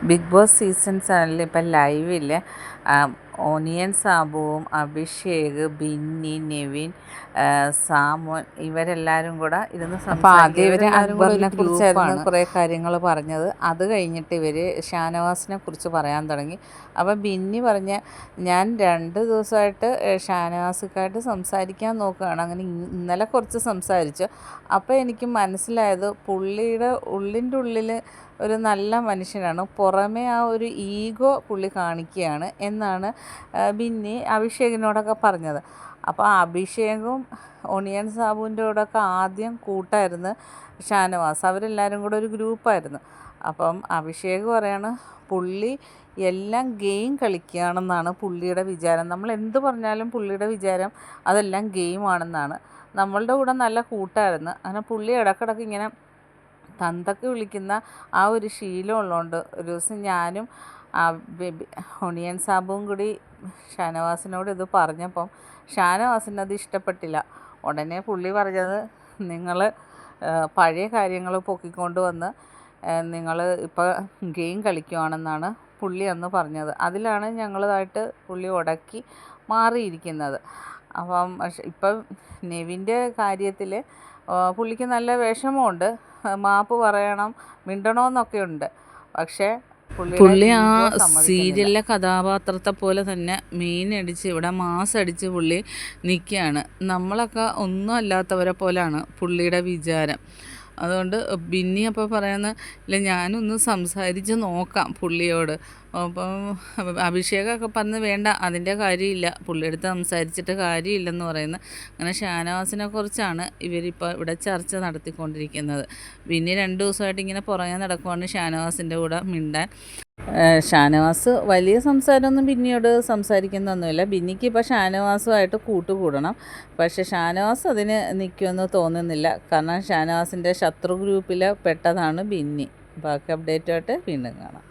Big boss season 7 ഇപ്പം ലൈവിൽ onion സാബുവും Abhishek, Binny, Nevin, സാമോൻ ഇവരെല്ലാവരും കൂടെ ഇരുന്ന് അക്ബറിനെ കുറിച്ചായിരുന്നു കുറേ കാര്യങ്ങൾ പറഞ്ഞത്. അത് കഴിഞ്ഞിട്ട് ഇവർ ഷാനവാസിനെ കുറിച്ച് പറയാൻ തുടങ്ങി. അപ്പം ബിന്നി പറഞ്ഞ ഞാൻ 2 ദിവസമായിട്ട് ഷാനവാസിക്കായിട്ട് സംസാരിക്കാൻ നോക്കുകയാണ്. അങ്ങനെ ഇന്നലെ കുറച്ച് സംസാരിച്ചു. അപ്പോൾ എനിക്ക് മനസ്സിലായത് പുള്ളിയുടെ ഉള്ളിൻ്റെ ഉള്ളിൽ ഒരു നല്ല മനുഷ്യനാണ്, പുറമേ ആ ഒരു ഈഗോ പുള്ളി കാണിക്കുകയാണ് എന്നാണ് ബിന്നി അഭിഷേകിനോടൊക്കെ പറഞ്ഞത്. അപ്പോൾ അഭിഷേകും ഒണിയൻ സാബുവിൻ്റെ കൂടെയൊക്കെ ആദ്യം കൂട്ടായിരുന്നു ഷാനവാസ്, അവരെല്ലാവരും കൂടെ ഒരു ഗ്രൂപ്പായിരുന്നു. അപ്പം അഭിഷേക് പറയാണ് പുള്ളി എല്ലാം ഗെയിം കളിക്കുകയാണെന്നാണ് പുള്ളിയുടെ വിചാരം. നമ്മൾ എന്ത് പറഞ്ഞാലും പുള്ളിയുടെ വിചാരം അതെല്ലാം ഗെയിമാണെന്നാണ്. നമ്മളുടെ കൂടെ നല്ല കൂട്ടായിരുന്നു. അങ്ങനെ പുള്ളി ഇടക്കിടക്ക് ഇങ്ങനെ തന്തക്ക് വിളിക്കുന്ന ആ ഒരു ശീലം ഉള്ളതുകൊണ്ട് ഒരു ദിവസം ഞാനും ഒണിയൻ സാബുവും കൂടി ഷാനവാസിനോട് ഇത് പറഞ്ഞപ്പം ഷാനവാസിനത് ഇഷ്ടപ്പെട്ടില്ല. ഉടനെ പുള്ളി പറഞ്ഞത് നിങ്ങൾ പഴയ കാര്യങ്ങൾ പൊക്കിക്കൊണ്ട് വന്ന് നിങ്ങൾ ഇപ്പോൾ ഗെയിം കളിക്കുവാണെന്നാണ് പുള്ളി അന്ന് പറഞ്ഞത്. അതിലാണ് ഞങ്ങളതായിട്ട് പുള്ളി ഉടക്കി മാറിയിരിക്കുന്നത്. അപ്പം ഇപ്പം നെവിൻ്റെ കാര്യത്തിൽ പുള്ളിക്ക് നല്ല വിഷമമുണ്ട്, മാപ്പ് പറയണം, മിണ്ടണമെന്നൊക്കെ ഉണ്ട്. പക്ഷേ പുള്ളി ആ സീരിയലിലെ കഥാപാത്രത്തെ പോലെ തന്നെ മെയിൻ അടിച്ച് ഇവിടെ മാസ് അടിച്ച് പുള്ളി നിൽക്കുകയാണ്. നമ്മളൊക്കെ ഒന്നും അല്ലാത്തവരെ പോലെയാണ് പുള്ളിയുടെ വിചാരം. അതുകൊണ്ട് ബിന്നി അപ്പോൾ പറയുന്നത് ഇല്ല, ഞാനൊന്ന് സംസാരിച്ച് നോക്കാം പുള്ളിയോട്. അപ്പം അഭിഷേകമൊക്കെ പറഞ്ഞ് വേണ്ട, അതിൻ്റെ കാര്യമില്ല, പുള്ളിയെടുത്ത് സംസാരിച്ചിട്ട് കാര്യമില്ലെന്ന് പറയുന്നത്. അങ്ങനെ ഷാനവാസിനെ കുറിച്ചാണ് ഇവരിപ്പോൾ ഇവിടെ ചർച്ച നടത്തിക്കൊണ്ടിരിക്കുന്നത്. ബിന്നി 2 ദിവസമായിട്ട് ഇങ്ങനെ പുറകെ നടക്കുവാണ് ഷാനവാസിൻ്റെ കൂടെ മിണ്ടാൻ. ഷാനവാസ് വലിയ സംസാരമൊന്നും ബിന്നിയോട് സംസാരിക്കുന്നൊന്നുമില്ല. ബിന്നിക്ക് ഇപ്പോൾ ഷാനവാസുമായിട്ട് കൂട്ടുകൂടണം. പക്ഷേ ഷാനവാസ് അതിന് നിൽക്കുമെന്ന് തോന്നുന്നില്ല. കാരണം ഷാനവാസിൻ്റെ ശത്രു ഗ്രൂപ്പിൽ പെട്ടതാണ് ബിന്നി. ബാക്കി അപ്ഡേറ്റുമായിട്ട് വീണ്ടും കാണാം.